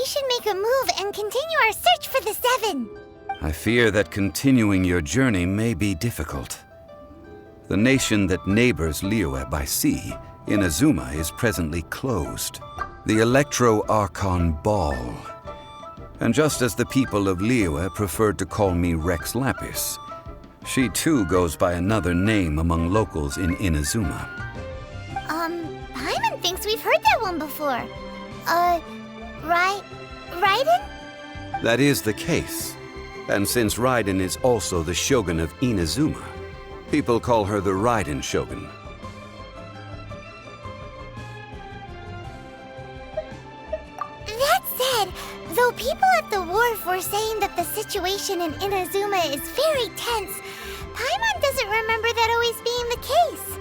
should make a move and continue our search for the Seven. I fear that continuing your journey may be difficult. The nation that neighbors Liyue by sea, Inazuma, is presently closed. The Electro-Archon Ball. And just as the people of Liyue preferred to call me Rex Lapis, she too goes by another name among locals in Inazuma. Paimon thinks we've heard that one before. Raiden? That is the case. And since Raiden is also the Shogun of Inazuma, people call her the Raiden Shogun. That said, though people at the wharf were saying that the situation in Inazuma is very tense, Paimon doesn't remember that always being the case.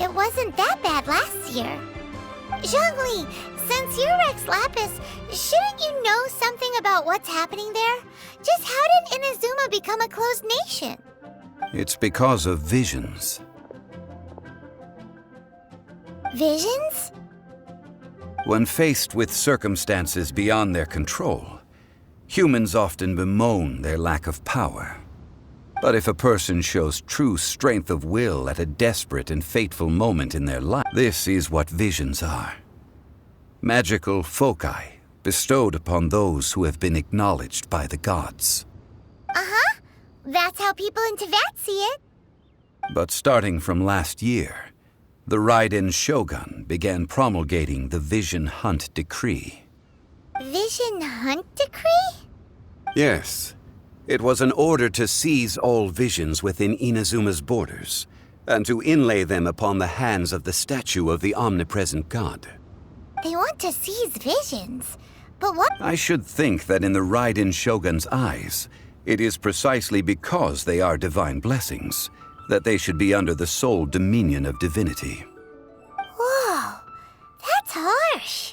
It wasn't that bad last year. Zhongli, since you're Rex Lapis, shouldn't you know something about what's happening there? Just how did Inazuma become a closed nation? It's because of visions. Visions? When faced with circumstances beyond their control, humans often bemoan their lack of power. But if a person shows true strength of will at a desperate and fateful moment in their life, this is what visions are. Magical foci bestowed upon those who have been acknowledged by the gods. Uh-huh. That's how people in Teyvat see it. But starting from last year, the Raiden Shogun began promulgating the Vision Hunt Decree. Vision Hunt Decree? Yes. It was an order to seize all visions within Inazuma's borders, and to inlay them upon the hands of the statue of the omnipresent god. They want to seize visions, but what? I should think that in the Raiden Shogun's eyes, it is precisely because they are divine blessings that they should be under the sole dominion of divinity. Whoa, that's harsh.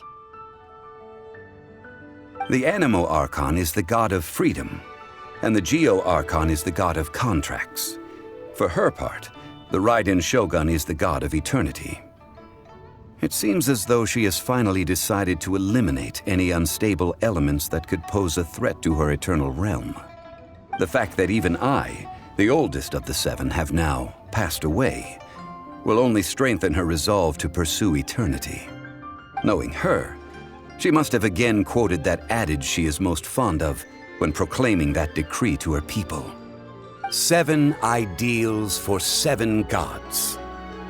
The Anemo Archon is the god of freedom, and the Geo Archon is the god of contracts. For her part, the Raiden Shogun is the god of eternity. It seems as though she has finally decided to eliminate any unstable elements that could pose a threat to her eternal realm. The fact that even I, the oldest of the seven, have now passed away, will only strengthen her resolve to pursue eternity. Knowing her, she must have again quoted that adage she is most fond of when proclaiming that decree to her people. 7 ideals for 7 gods,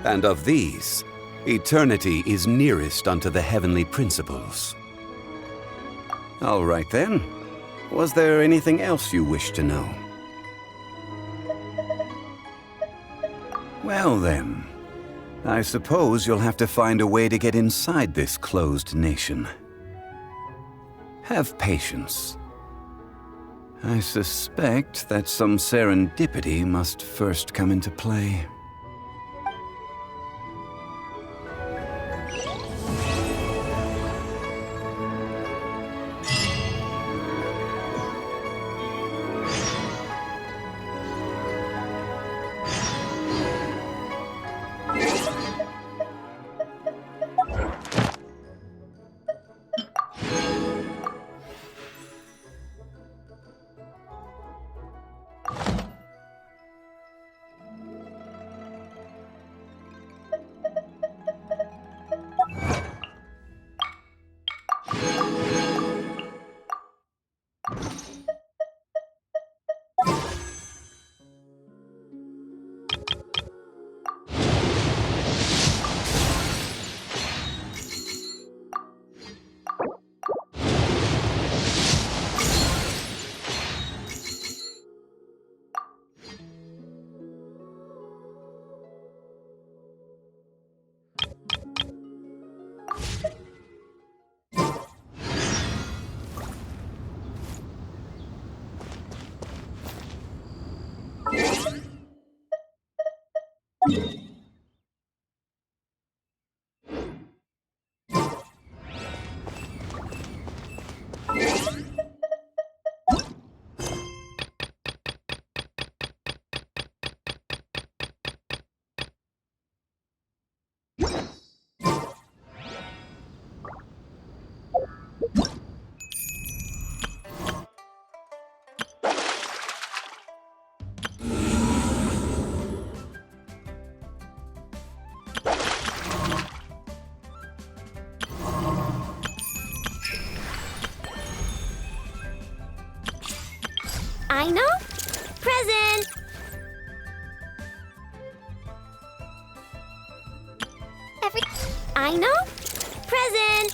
and of these, eternity is nearest unto the heavenly principles. All right then. Was there anything else you wish to know? Well then, I suppose you'll have to find a way to get inside this closed nation. Have patience. I suspect that some serendipity must first come into play. I know. Present. I know. Present.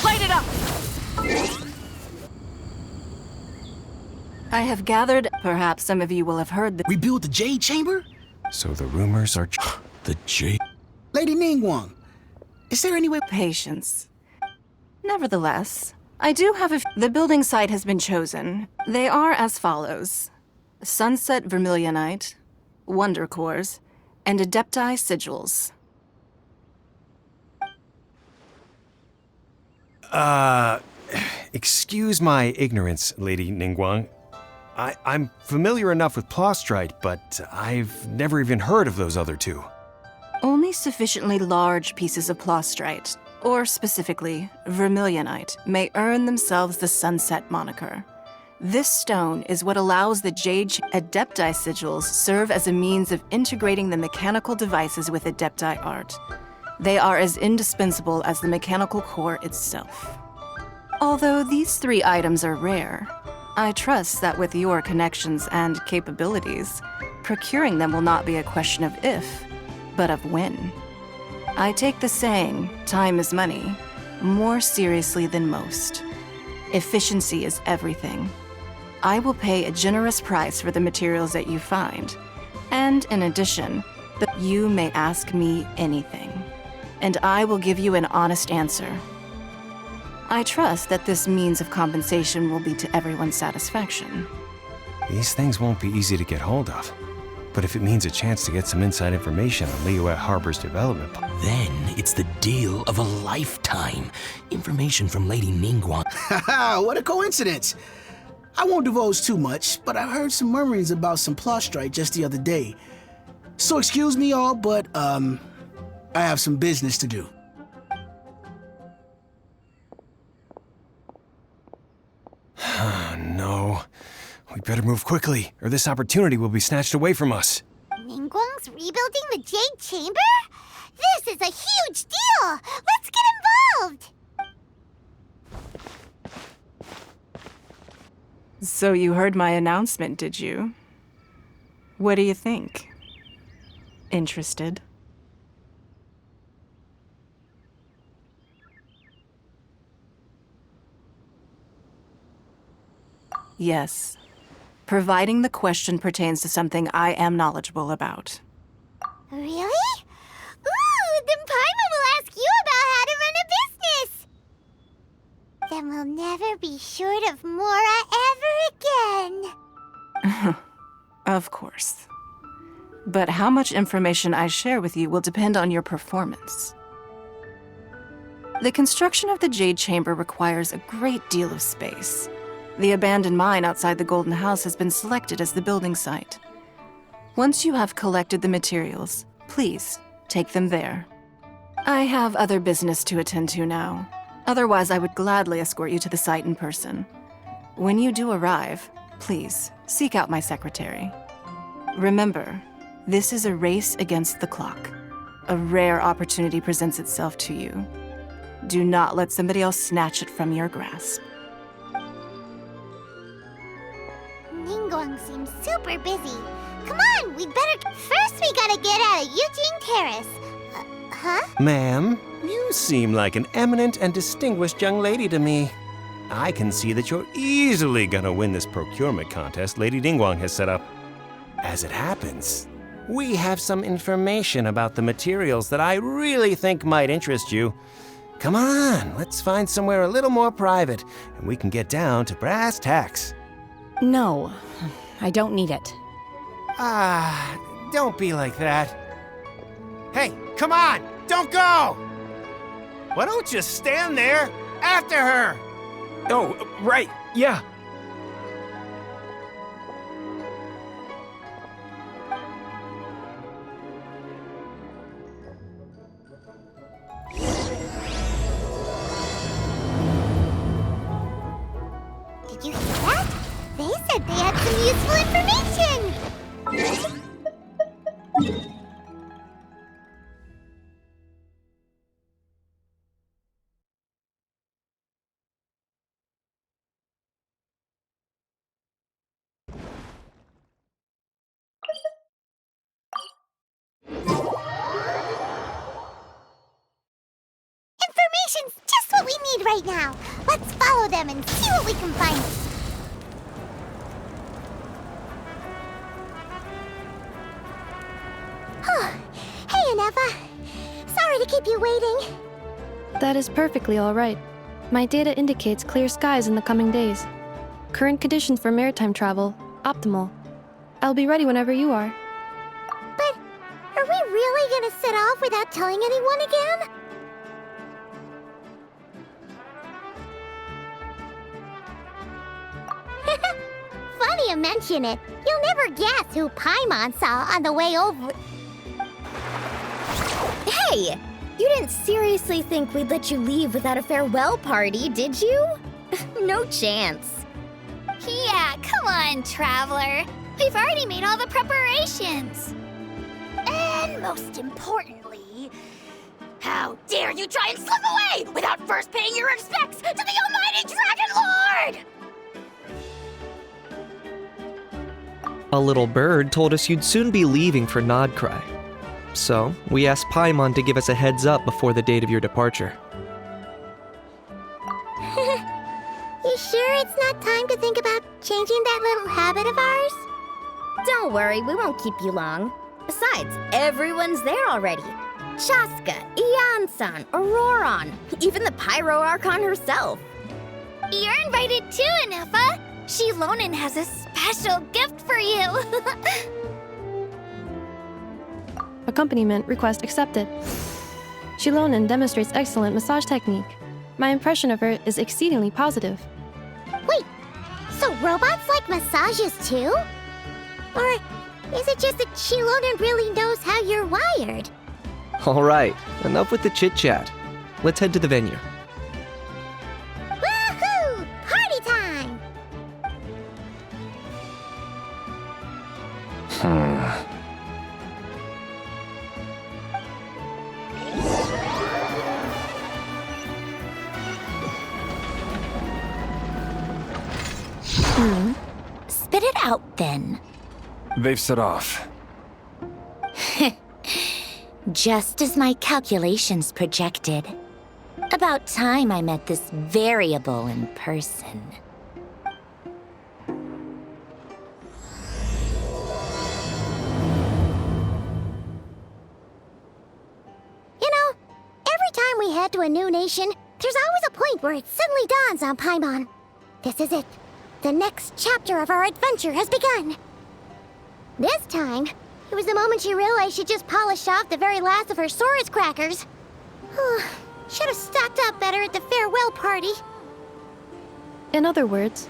Light it up! I have gathered, perhaps some of you will have heard that Rebuild the Jade Chamber? So the rumors are the Jade. Lady Ningguang, is there any way... patience. Nevertheless, I do have the building site has been chosen. They are as follows: Sunset Vermilionite, Wonder Cores, and Adepti Sigils. Excuse my ignorance, Lady Ningguang. I'm familiar enough with Plostrite, but I've never even heard of those other two. Only sufficiently large pieces of Plostrite, or specifically Vermilionite, may earn themselves the Sunset moniker. This stone is what allows the Jade Adepti Sigils serve as a means of integrating the mechanical devices with Adepti art. They are as indispensable as the mechanical core itself. Although these three items are rare, I trust that with your connections and capabilities, procuring them will not be a question of if, but of when. I take the saying, time is money, more seriously than most. Efficiency is everything. I will pay a generous price for the materials that you find, and in addition, you may ask me anything, and I will give you an honest answer. I trust that this means of compensation will be to everyone's satisfaction. These things won't be easy to get hold of. But if it means a chance to get some inside information on Liyue Harbor's development plan... Then it's the deal of a lifetime. Information from Lady Ningguang. Haha, what a coincidence. I won't divulge too much, but I heard some murmurings about some Plostrite just the other day. So excuse me all, but, I have some business to do. No. We better move quickly, or this opportunity will be snatched away from us. Ningguang's rebuilding the Jade Chamber? This is a huge deal! Let's get involved! So you heard my announcement, did you? What do you think? Interested? Yes. Providing the question pertains to something I am knowledgeable about. Really? Ooh, then Paimon will ask you about how to run a business! Then we'll never be short of Mora ever again. Of course. But how much information I share with you will depend on your performance. The construction of the Jade Chamber requires a great deal of space. The abandoned mine outside the Golden House has been selected as the building site. Once you have collected the materials, please take them there. I have other business to attend to now. Otherwise, I would gladly escort you to the site in person. When you do arrive, please seek out my secretary. Remember, this is a race against the clock. A rare opportunity presents itself to you. Do not let somebody else snatch it from your grasp. Ningguang seems super busy. Come on, we better... First, we gotta get out of Yujing Terrace. Huh? Ma'am, you seem like an eminent and distinguished young lady to me. I can see that you're easily gonna win this procurement contest Lady Ningguang has set up. As it happens, We have some information about the materials that I really think might interest you. Come on, let's find somewhere a little more private, and we can get down to brass tacks. No, I don't need it. Ah, don't be like that. Hey, come on, don't go! Why don't you stand there after her? Oh, right, yeah. Did you hear that? They said they had some useful information! Information's just what we need right now. Let's follow them and see what we can find. Hey, Anefa. Sorry to keep you waiting. That is perfectly all right. My data indicates clear skies in the coming days. Current conditions for maritime travel, optimal. I'll be ready whenever you are. But are we really gonna set off without telling anyone again? Funny you mention it. You'll never guess who Paimon saw on the way over. Hey! You didn't seriously think we'd let you leave without a farewell party, did you? No chance. Yeah, come on, Traveler. We've already made all the preparations. And most importantly, how dare you try and slip away without first paying your respects to the almighty Dragon Lord! A little bird told us you'd soon be leaving for Nodcry. So, we asked Paimon to give us a heads up before the date of your departure. You sure it's not time to think about changing that little habit of ours? Don't worry, we won't keep you long. Besides, everyone's there already. Chaska, Ian-san, Auroron, even the Pyro Archon herself. You're invited too, Anefa. Shilonen has a special gift for you. Accompaniment request accepted. Shilonen demonstrates excellent massage technique. My impression of her is exceedingly positive. Wait, so robots like massages too? Or is it just that Shilonen really knows how you're wired? Alright, enough with the chit-chat. Let's head to the venue. Woohoo! Party time! Spit it out then. They've set off. Just as my calculations projected. About time I met this variable in person. You know, every time we head to a new nation, there's always a point where it suddenly dawns on Paimon. This is it. The next chapter of our adventure has begun. This time, it was the moment she realized she just polished off the very last of her Saurus crackers. Should have stocked up better at the farewell party. In other words,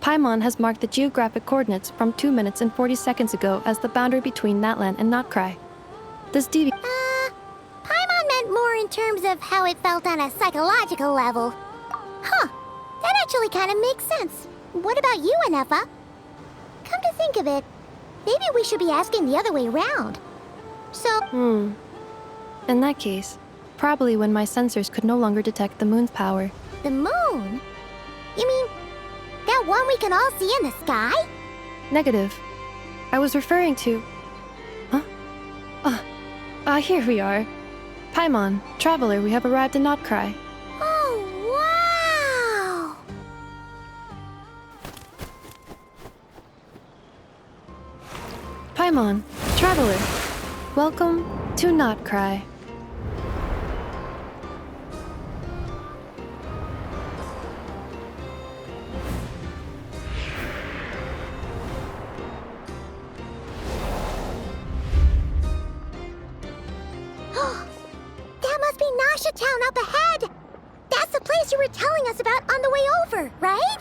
Paimon has marked the geographic coordinates from 2 minutes and 40 seconds ago as the boundary between Natlan and Notcry. This Paimon meant more in terms of how it felt on a psychological level. Huh, that actually kind of makes sense. What about you, Anefa? Come to think of it, maybe we should be asking the other way around. So, In that case, probably when my sensors could no longer detect the moon's power. the moon? You mean that one we can all see in the sky? Negative. I was referring to... Huh? Here we are. Paimon, Traveler, we have arrived in Notcry. Oh, wow! Paimon, Traveler, welcome to Notcry. That must be Nasha Town up ahead! That's the place you were telling us about on the way over, right?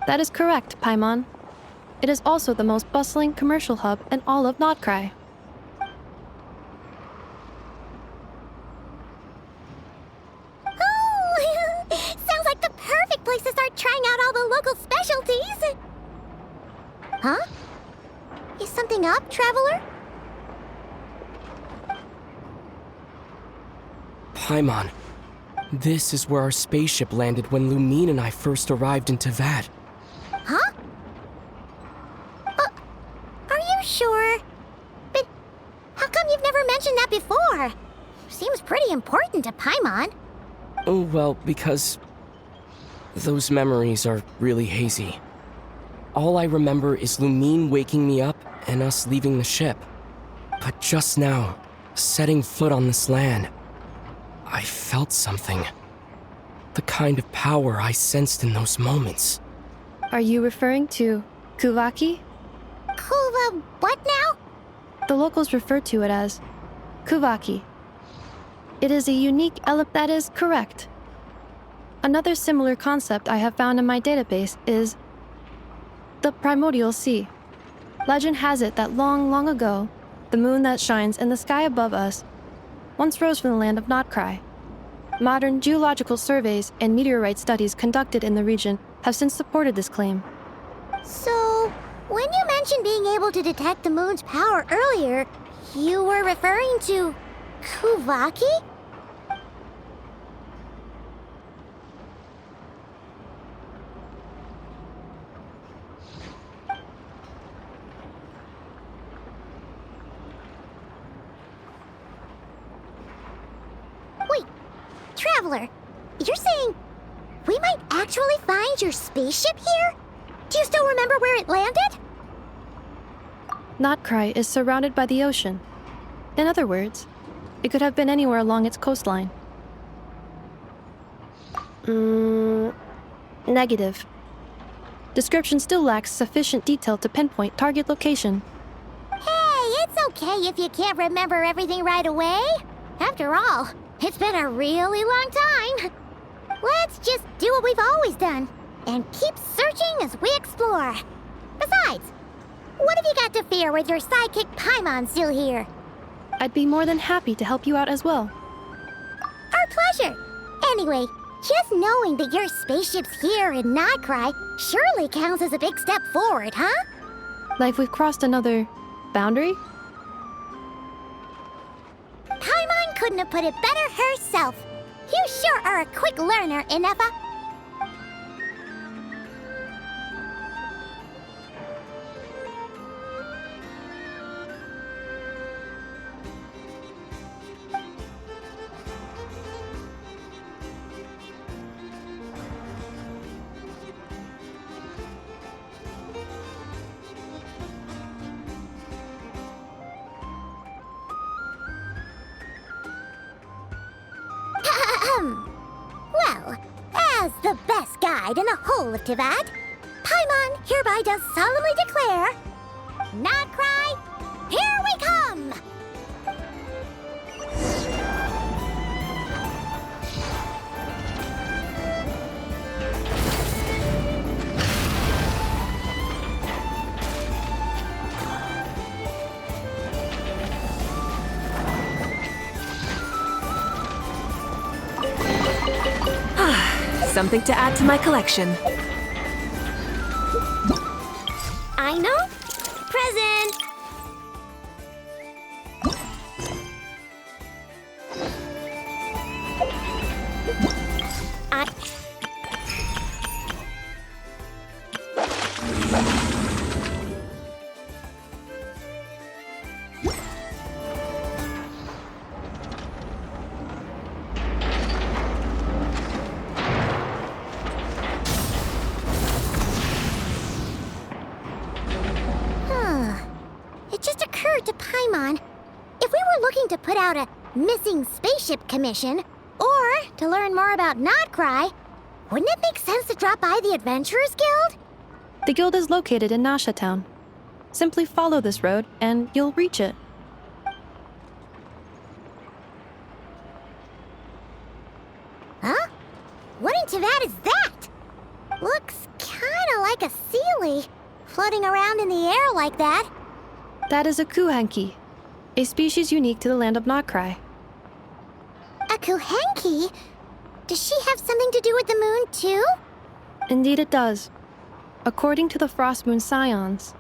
That is correct, Paimon. It is also the most bustling commercial hub in all of Notcry. Oh! Sounds like the perfect place to start trying out all the local specialties! Huh? Is something up, Traveler? Paimon, this is where our spaceship landed when Lumine and I first arrived in Teyvat. Huh? Are you sure? But how come you've never mentioned that before? Seems pretty important to Paimon. Oh, well, because those memories are really hazy. All I remember is Lumine waking me up and us leaving the ship. But just now, setting foot on this land, I felt something. The kind of power I sensed in those moments. Are you referring to Kuvaki? Kuva, what now? The locals refer to it as Kuvaki. It is a unique element that is correct. Another similar concept I have found in my database is the Primordial Sea. Legend has it that long, long ago, the moon that shines in the sky above us once rose from the land of Notcry. Modern geological surveys and meteorite studies conducted in the region have since supported this claim. So, when you mentioned being able to detect the moon's power earlier, you were referring to Kuvaki? Wait, Traveler, you're saying we might actually find your spaceship here? Do you still remember where it landed? Notcry is surrounded by the ocean. In other words, it could have been anywhere along its coastline. Negative. Description still lacks sufficient detail to pinpoint target location. Hey, it's okay if you can't remember everything right away. After all, it's been a really long time. Let's just do what we've always done and keep searching as we explore. Besides, what have you got to fear with your sidekick Paimon still here? I'd be more than happy to help you out as well. Our pleasure. Anyway, just knowing that your spaceship's here in Notcry surely counts as a big step forward, huh? Like we've crossed another boundary? Paimon couldn't have put it better herself. You sure are a quick learner, Inefa. Well, as the best guide in the whole of Teyvat, Paimon hereby does solemnly declare, Notcry, here we come! Something to add to my collection. I know. Present! Paimon, if we were looking to put out a missing spaceship commission, or to learn more about Nodcry, wouldn't it make sense to drop by the Adventurers Guild? The guild is located in Nasha Town. Simply follow this road and you'll reach it. Huh? What in Teyvat is that? Looks kinda like a Seelie, floating around in the air like that. That is a Kuhenki, a species unique to the land of Nodcry. A Kuhenki? Does she have something to do with the moon, too? Indeed it does. According to the Frost Moon Scions,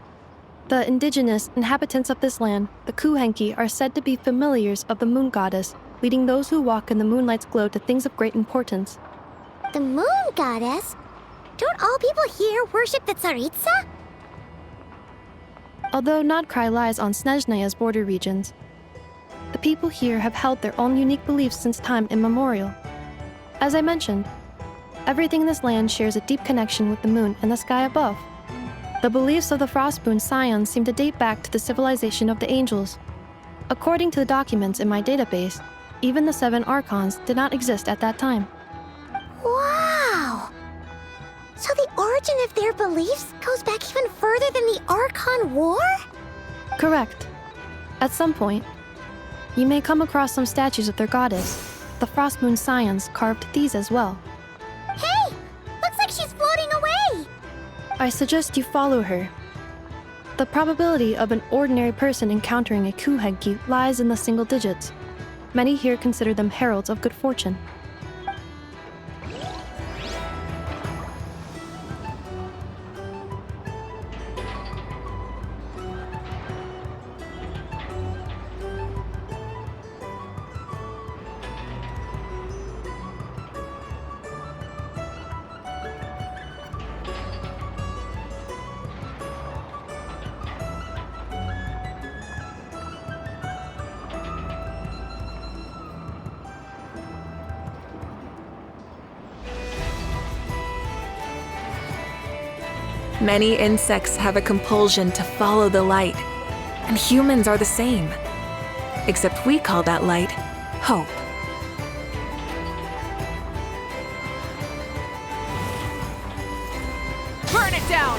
the indigenous inhabitants of this land, the Kuhenki, are said to be familiars of the moon goddess, leading those who walk in the moonlight's glow to things of great importance. The moon goddess? Don't all people here worship the Tsaritsa? Although Nodcry lies on Snezhnaya's border regions, the people here have held their own unique beliefs since time immemorial. As I mentioned, everything in this land shares a deep connection with the moon and the sky above. The beliefs of the Frostmoon Scions seem to date back to the civilization of the angels. According to the documents in my database, even the 7 Archons did not exist at that time. Wow! So the origin of their beliefs goes back even further than the Archon War? Correct. At some point, you may come across some statues of their goddess. The Frostmoon Scions carved these as well. Hey! Looks like she's floating away! I suggest you follow her. The probability of an ordinary person encountering a Kuhenki lies in the single digits. Many here consider them heralds of good fortune. Many insects have a compulsion to follow the light, and humans are the same. Except we call that light hope. Burn it down!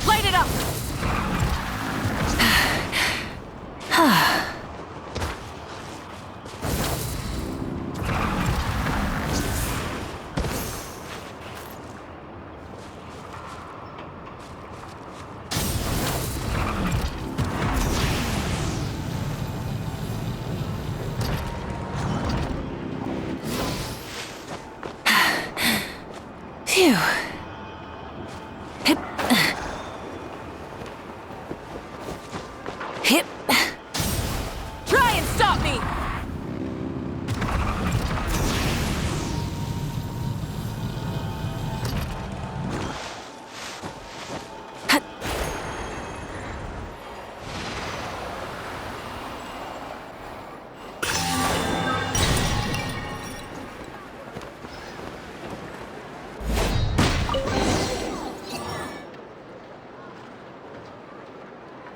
Light it up! Phew. Hip. Try and stop me! Hut.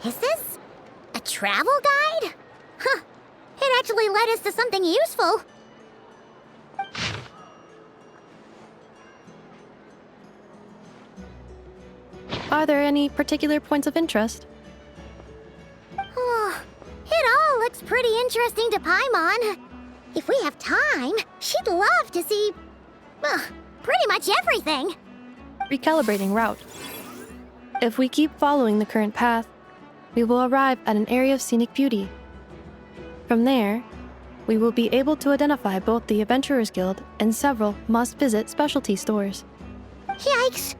Is this a travel guide? Huh. It actually led us to something useful. Are there any particular points of interest? Oh, it all looks pretty interesting to Paimon. If we have time, she'd love to see, pretty much everything. Recalibrating route. If we keep following the current path, we will arrive at an area of scenic beauty. From there, we will be able to identify both the Adventurers Guild and several must-visit specialty stores. Yikes!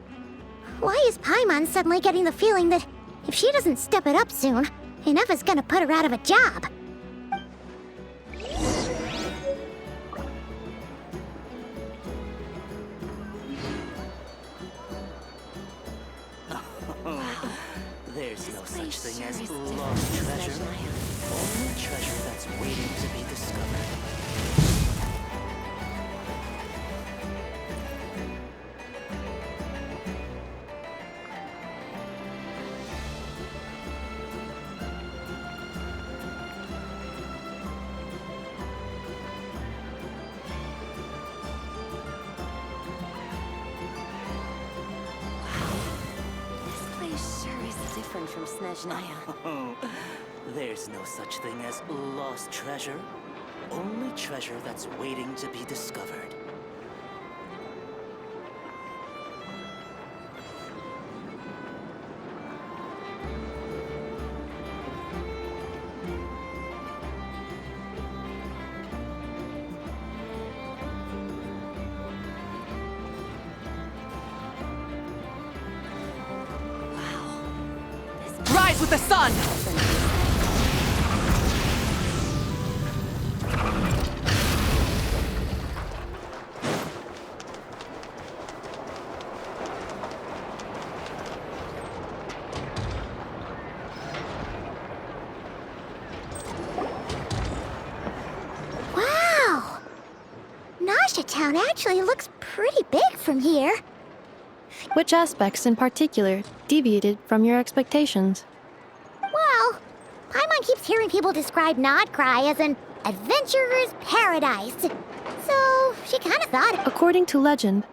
Why is Paimon suddenly getting the feeling that if she doesn't step it up soon, enough is gonna put her out of a job? no such thing as lost treasure. Only treasure that's waiting to be discovered. From Snezhnaya. There's no such thing as lost treasure. Only treasure that's waiting to be discovered. Rise with the sun! Wow! Nasha Town actually looks pretty big from here. Which aspects in particular deviated from your expectations? Well, Paimon keeps hearing people describe Nodcry as an adventurer's paradise. So she kind of thought... According to legend,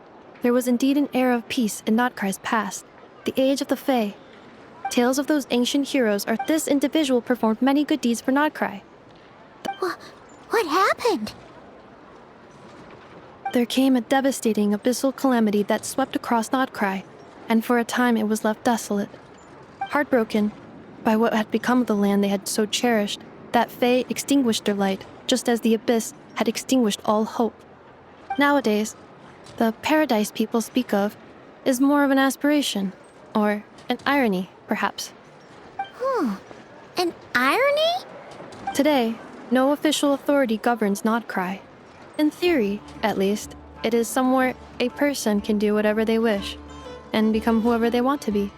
there was indeed an era of peace in Nodcry's past, the age of the Fae. Tales of those ancient heroes are this individual performed many good deeds for Nodcry. What happened? There came a devastating abyssal calamity that swept across Nodcry, and for a time it was left desolate. Heartbroken by what had become of the land they had so cherished, that Fae extinguished their light, just as the abyss had extinguished all hope. Nowadays, the paradise people speak of is more of an aspiration, or an irony, perhaps. An irony? Today, no official authority governs Nodcry. In theory, at least, it is somewhere a person can do whatever they wish, and become whoever they want to be.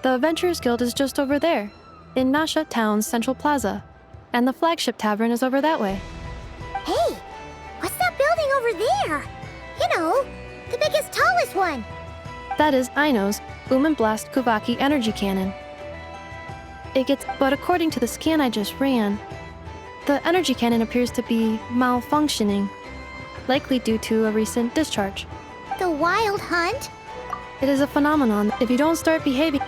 The Adventurers Guild is just over there, in Nasha Town's Central Plaza, and the flagship tavern is over that way. Hey, what's that building over there? You know, the biggest, tallest one. That is Aino's Blast Kuvaki energy cannon. But according to the scan I just ran, the energy cannon appears to be malfunctioning, likely due to a recent discharge. The Wild Hunt? It is a phenomenon. If you don't start behaving...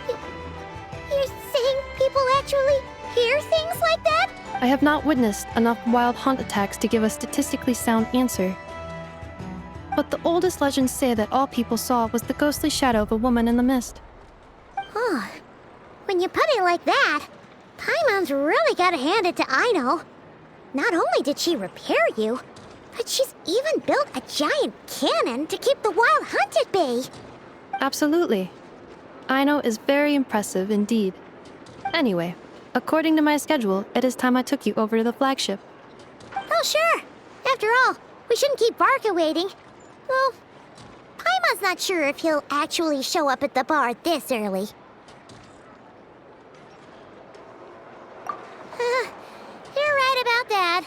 You're saying people actually hear things like that? I have not witnessed enough wild hunt attacks to give a statistically sound answer. But the oldest legends say that all people saw was the ghostly shadow of a woman in the mist. Oh, when you put it like that, Paimon's really gotta hand it to Aino. Not only did she repair you, but she's even built a giant cannon to keep the Wild Hunt at bay. Absolutely. Aino is very impressive indeed. Anyway, according to my schedule, it is time I took you over to the flagship. Oh, sure. After all, we shouldn't keep Barca waiting. Well, Paimon's not sure if he'll actually show up at the bar this early. You're right about that.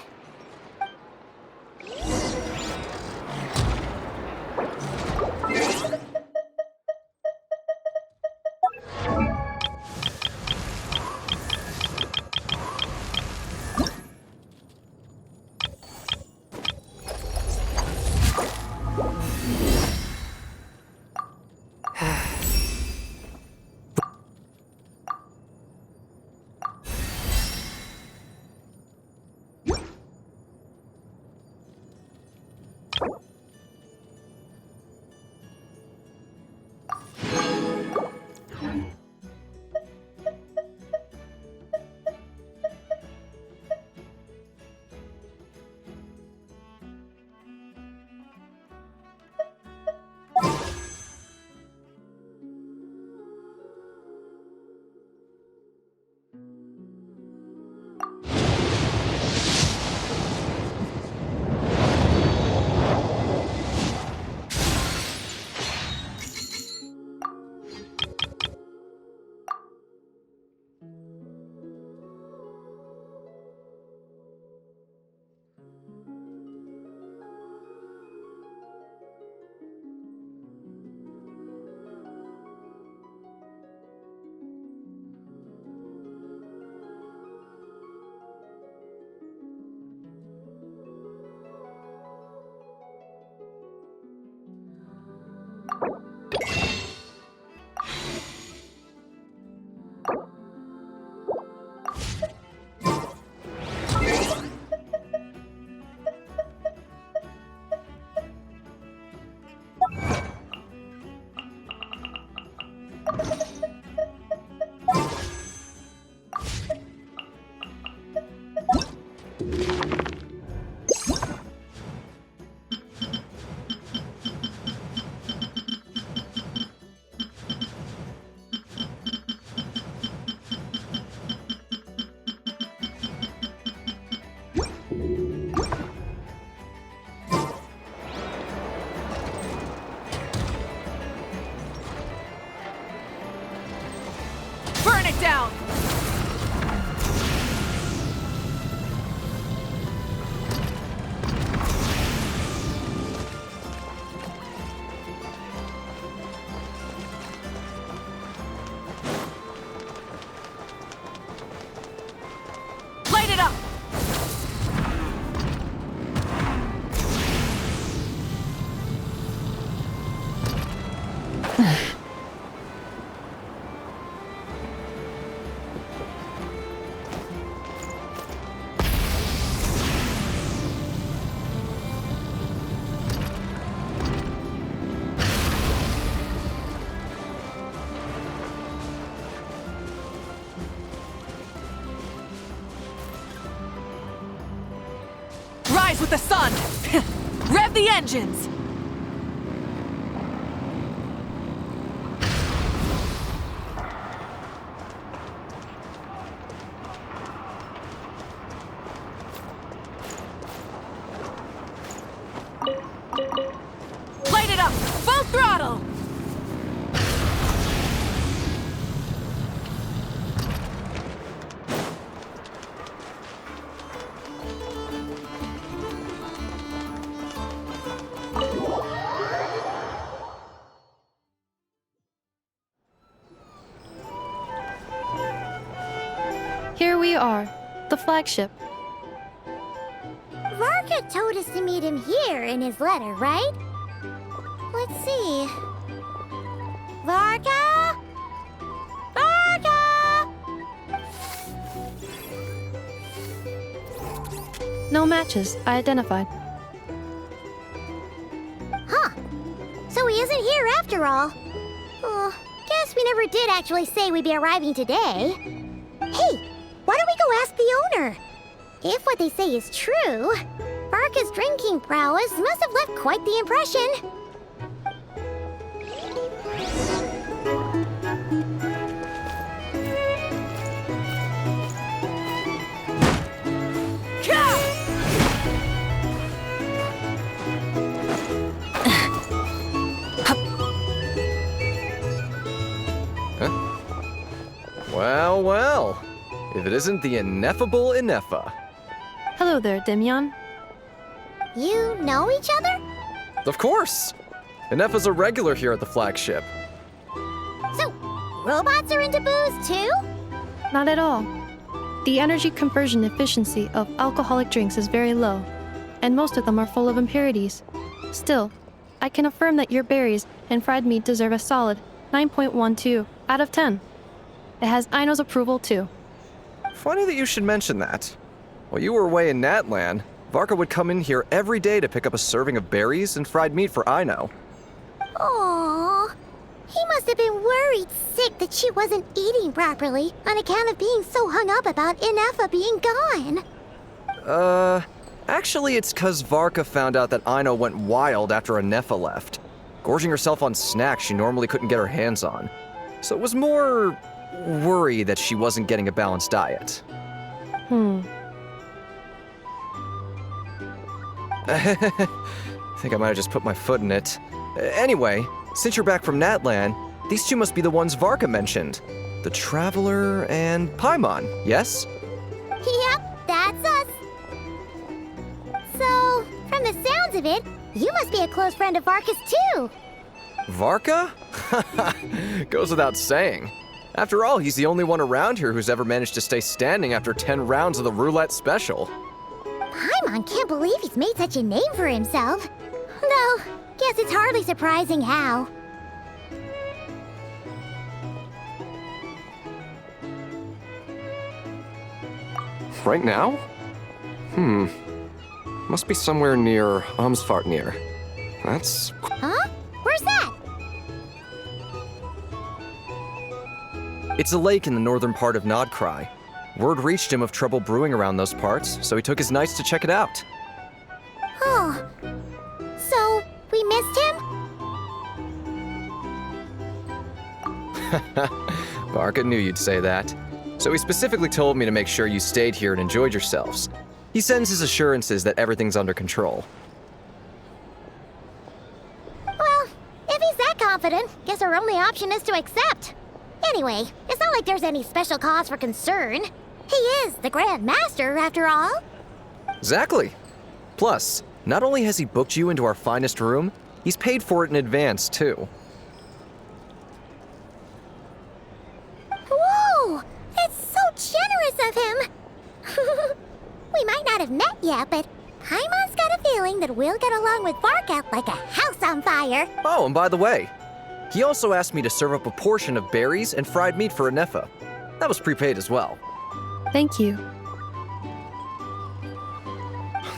Burn it down! Light it up! Rise with the sun! Rev the engines! Light it up! Full throttle! we are. The flagship. Varka told us to meet him here in his letter, right? Let's see. Varka? Varka! No matches. I identified. Huh. So he isn't here after all. Oh, guess we never did actually say we'd be arriving today. Hey, why don't we go ask the owner? If what they say is true, Varka's drinking prowess must have left quite the impression. Well, well. If it isn't the ineffable Ineffa. Hello there, Demyon. You know each other? Of course! Ineffa's a regular here at the flagship. So, robots are into booze too? Not at all. The energy conversion efficiency of alcoholic drinks is very low, and most of them are full of impurities. Still, I can affirm that your berries and fried meat deserve a solid 9.12 out of 10. It has Aino's approval too. Funny that you should mention that. While you were away in Natlan, Varka would come in here every day to pick up a serving of berries and fried meat for Aino. Aww. He must have been worried sick that she wasn't eating properly on account of being so hung up about Ineffa being gone. Actually it's 'cause Varka found out that Aino went wild after Ineffa left, gorging herself on snacks she normally couldn't get her hands on. So it was more worry that she wasn't getting a balanced diet. I think I might have just put my foot in it. Anyway, since you're back from Natlan, these two must be the ones Varka mentioned. The Traveler and Paimon, yes? Yep, that's us. So, from the sounds of it, you must be a close friend of Varka's too. Varka? Goes without saying. After all, he's the only one around here who's ever managed to stay standing after 10 rounds of the roulette special. Paimon can't believe he's made such a name for himself. Though, guess it's hardly surprising how. Right now? Must be somewhere near Amsvartnir. That's... Huh? Where's that? It's a lake in the northern part of Nodcry. Word reached him of trouble brewing around those parts, so he took his knights to check it out. Oh. So, we missed him? Varka knew you'd say that. So he specifically told me to make sure you stayed here and enjoyed yourselves. He sends his assurances that everything's under control. Well, if he's that confident, guess our only option is to accept. Anyway, it's not like there's any special cause for concern. He is the Grand Master, after all. Exactly. Plus, not only has he booked you into our finest room, he's paid for it in advance, too. Whoa! It's so generous of him! We might not have met yet, but Paimon's got a feeling that we'll get along with Varka like a house on fire. Oh, and by the way, he also asked me to serve up a portion of berries and fried meat for Ineffa. That was prepaid as well. Thank you.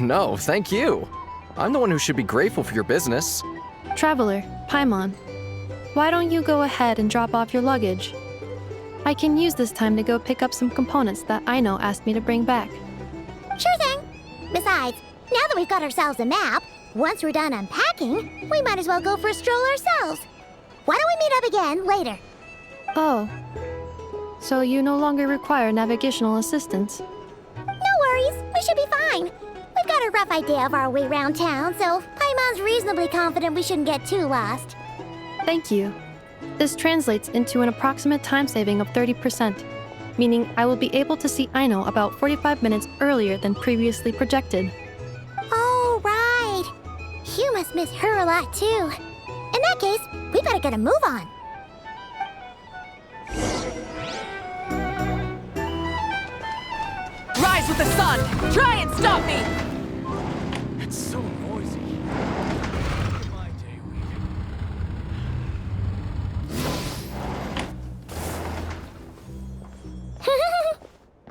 No, thank you. I'm the one who should be grateful for your business. Traveler, Paimon, why don't you go ahead and drop off your luggage? I can use this time to go pick up some components that Aino asked me to bring back. Sure thing. Besides, now that we've got ourselves a map, once we're done unpacking, we might as well go for a stroll ourselves. Why don't we meet up again later? Oh. So you no longer require navigational assistance? No worries, we should be fine. We've got a rough idea of our way around town, so Paimon's reasonably confident we shouldn't get too lost. Thank you. This translates into an approximate time saving of 30%, meaning I will be able to see Aino about 45 minutes earlier than previously projected. Oh, right. You must miss her a lot, too. In that case, we better get a move on. rise with the sun! Try and stop me! It's so noisy. My day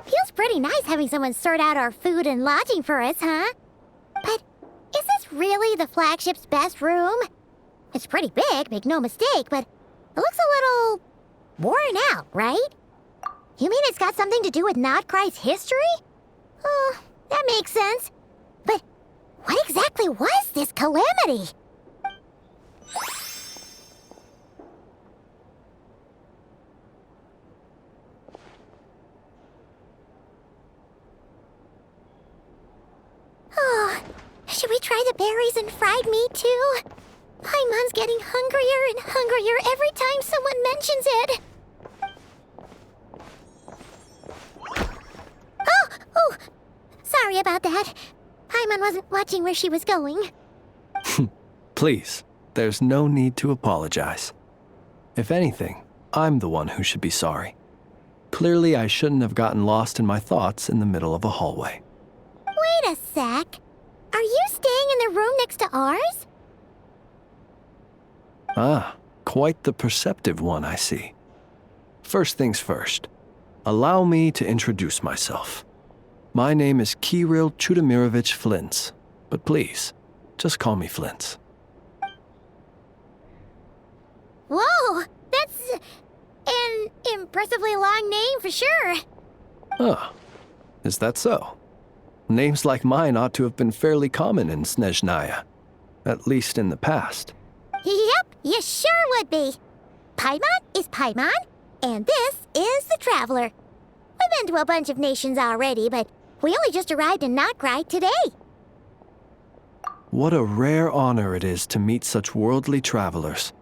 Feels pretty nice having someone sort out our food and lodging for us, huh? But is this really the flagship's best room? It's pretty big, make no mistake, but it looks a little worn out, right? You mean it's got something to do with Nodcry's history? Oh, that makes sense. But what exactly was this calamity? Oh, should we try the berries and fried meat too? Paimon's getting hungrier and hungrier every time someone mentions it. Oh, sorry about that. Paimon wasn't watching where she was going. Please, there's no need to apologize. If anything, I'm the one who should be sorry. Clearly, I shouldn't have gotten lost in my thoughts in the middle of a hallway. Wait a sec. Are you staying in the room next to ours? Ah, quite the perceptive one, I see. First things first, allow me to introduce myself. My name is Kirill Chudamirovich Flintz, but please, just call me Flintz. Whoa, that's an impressively long name for sure. Ah, is that so? Names like mine ought to have been fairly common in Snezhnaya, at least in the past. Yep, you sure would be. Paimon is Paimon, and this is the Traveler. We've been to a bunch of nations already, but we only just arrived in Notcry today. What a rare honor it is to meet such worldly travelers.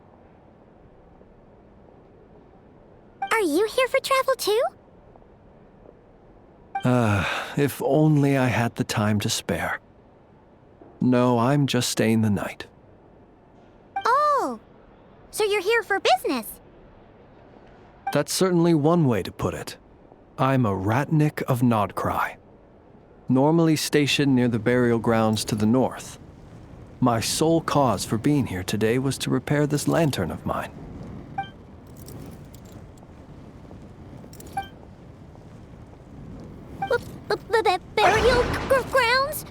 Are you here for travel too? If only I had the time to spare. No, I'm just staying the night. Oh, so you're here for business? That's certainly one way to put it. I'm a Ratnik of Nodcry, normally stationed near the burial grounds to the north. My sole cause for being here today was to repair this lantern of mine. Burial grounds?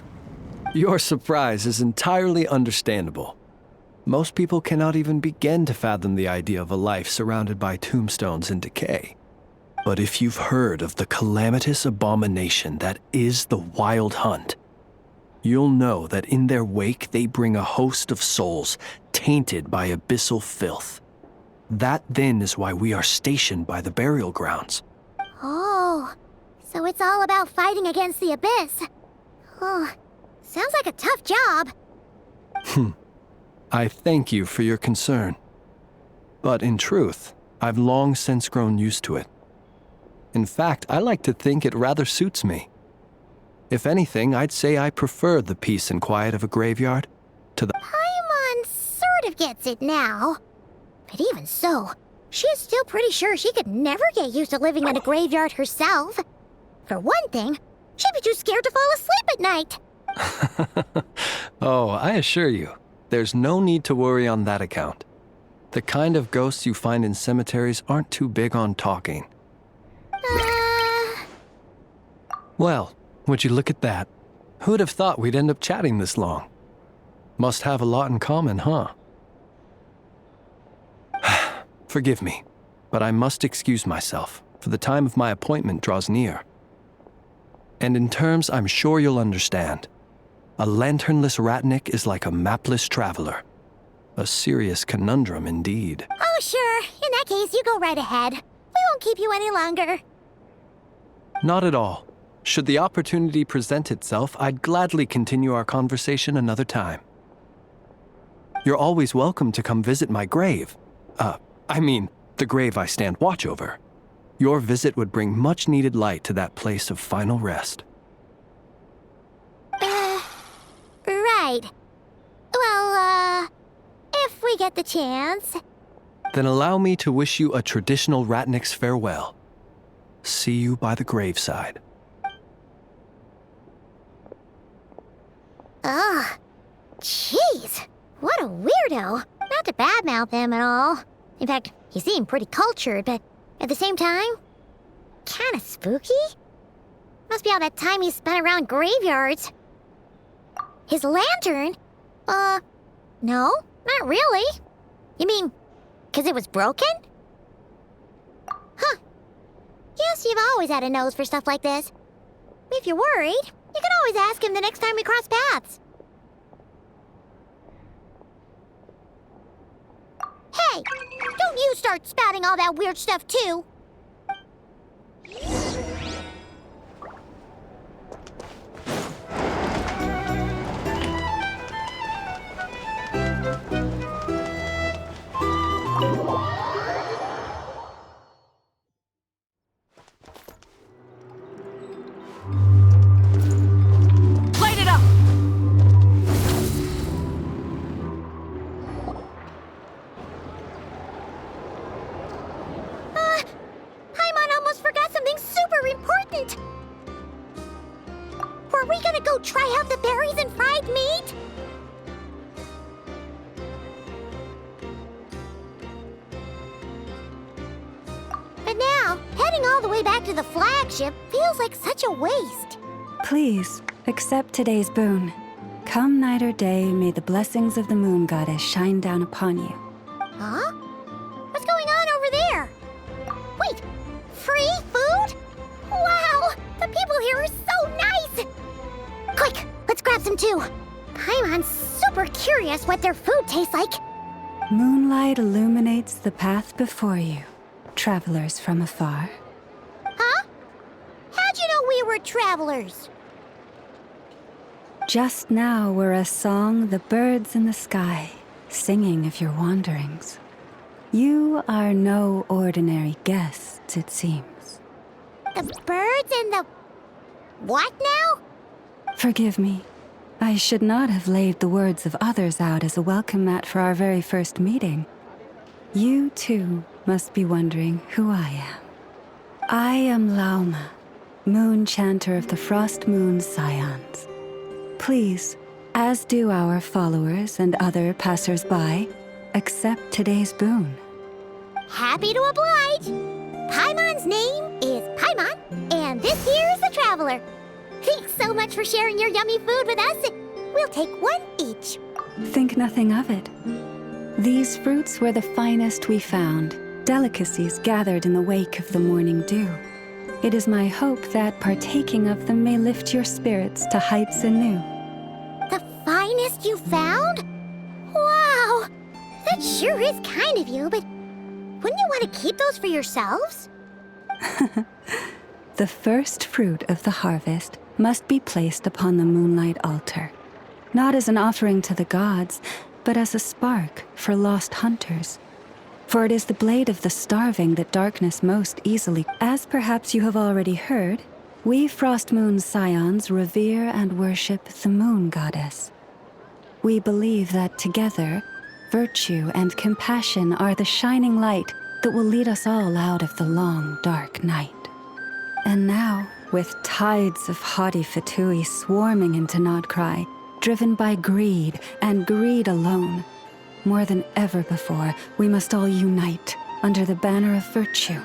Your surprise is entirely understandable. Most people cannot even begin to fathom the idea of a life surrounded by tombstones and decay. But if you've heard of the calamitous abomination that is the Wild Hunt, you'll know that in their wake they bring a host of souls tainted by abyssal filth. That then is why we are stationed by the burial grounds. Oh, so it's all about fighting against the abyss. Oh, sounds like a tough job. I thank you for your concern. But in truth, I've long since grown used to it. In fact, I like to think it rather suits me. If anything, I'd say I prefer the peace and quiet of a graveyard to the— Paimon sort of gets it now. But even so, she is still pretty sure she could never get used to living in a graveyard herself. For one thing, she'd be too scared to fall asleep at night. Oh, I assure you, there's no need to worry on that account. The kind of ghosts you find in cemeteries aren't too big on talking. Well, would you look at that? Who'd have thought we'd end up chatting this long? Must have a lot in common, huh? Forgive me, but I must excuse myself, for the time of my appointment draws near. And in terms I'm sure you'll understand, a lanternless Ratnik is like a mapless traveler. A serious conundrum indeed. Oh, sure. In that case, you go right ahead. We won't keep you any longer. Not at all. Should the opportunity present itself, I'd gladly continue our conversation another time. You're always welcome to come visit my grave. I mean, the grave I stand watch over. Your visit would bring much-needed light to that place of final rest. Right. Well, if we get the chance. Then allow me to wish you a traditional Ratnik's farewell. See you by the graveside. Jeez, what a weirdo. Not to badmouth him at all. In fact, he seemed pretty cultured, but at the same time, kinda spooky? Must be all that time he spent around graveyards. His lantern? No, not really. You mean, 'cause it was broken? Huh. Guess you've always had a nose for stuff like this. If you're worried, you can always ask him the next time we cross paths. Hey, don't you start spouting all that weird stuff too. Light it up! Paimon almost forgot something super important. Were we gonna go try out the berries and fried meat? But now, heading all the way back to the flagship feels like such a waste. Please, accept today's boon. Come night or day, may the blessings of the moon goddess shine down upon you. Huh? What's going on over there? Wait, free food? Wow, the people here are so nice! Quick, let's grab some too. Paimon's super curious what their food tastes like. Moonlight illuminates the path before you, travelers from afar. Huh? How'd you know we were travelers? Just now were a song the birds in the sky, singing of your wanderings. You are no ordinary guests, it seems. The birds and the... what now? Forgive me. I should not have laid the words of others out as a welcome mat for our very first meeting. You, too, must be wondering who I am. I am Lauma, moon chanter of the Frost Moon Scions. Please, as do our followers and other passers-by, accept today's boon. Happy to oblige. Paimon's name is Paimon, and this here is the traveler. Thanks so much for sharing your yummy food with us. We'll take one each. Think nothing of it. These fruits were the finest we found, delicacies gathered in the wake of the morning dew. It is my hope that partaking of them may lift your spirits to heights anew. The finest you found? Wow! That sure is kind of you, but wouldn't you want to keep those for yourselves? The first fruit of the harvest must be placed upon the moonlight altar, not as an offering to the gods, but as a spark for lost hunters. For it is the blade of the starving that darkness most easily. As perhaps you have already heard, we Frost Moon Scions revere and worship the moon goddess. We believe that together, virtue and compassion are the shining light that will lead us all out of the long, dark night. And now, with tides of haughty Fatui swarming into Nodcry, driven by greed and greed alone, more than ever before, we must all unite under the banner of virtue.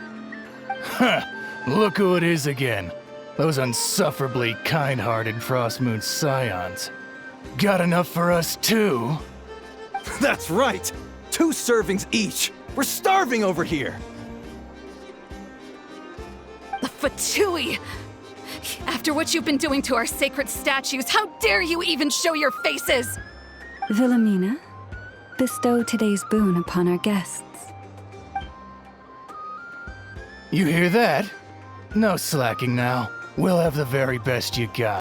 Huh, look who it is again. Those unsufferably kind-hearted Frost Moon Scions. Got enough for us too? That's right! 2 servings each! We're starving over here! The Fatui! After what you've been doing to our sacred statues, how dare you even show your faces? Wilhelmina, bestow today's boon upon our guests. You hear that? No slacking now. We'll have the very best you got.